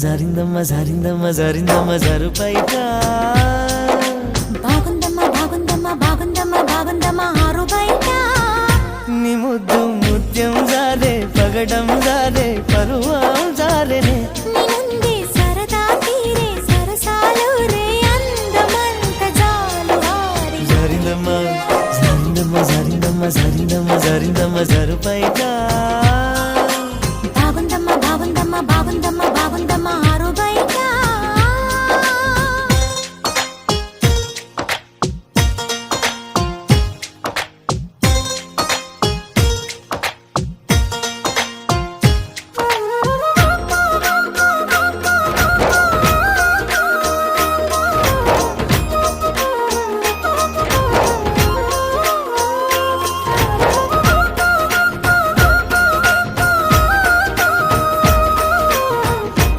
జారిందమ్మ జారిందమ్మ జారిందమ్మ జారు పైట బాగుందమ్మ బాగుందమ్మ బాగుందమ్మ బాగుందమ్మ ఆరు బయట నీ ముద్దు ముత్యం జారే పగడం జారే పరువం జారేనే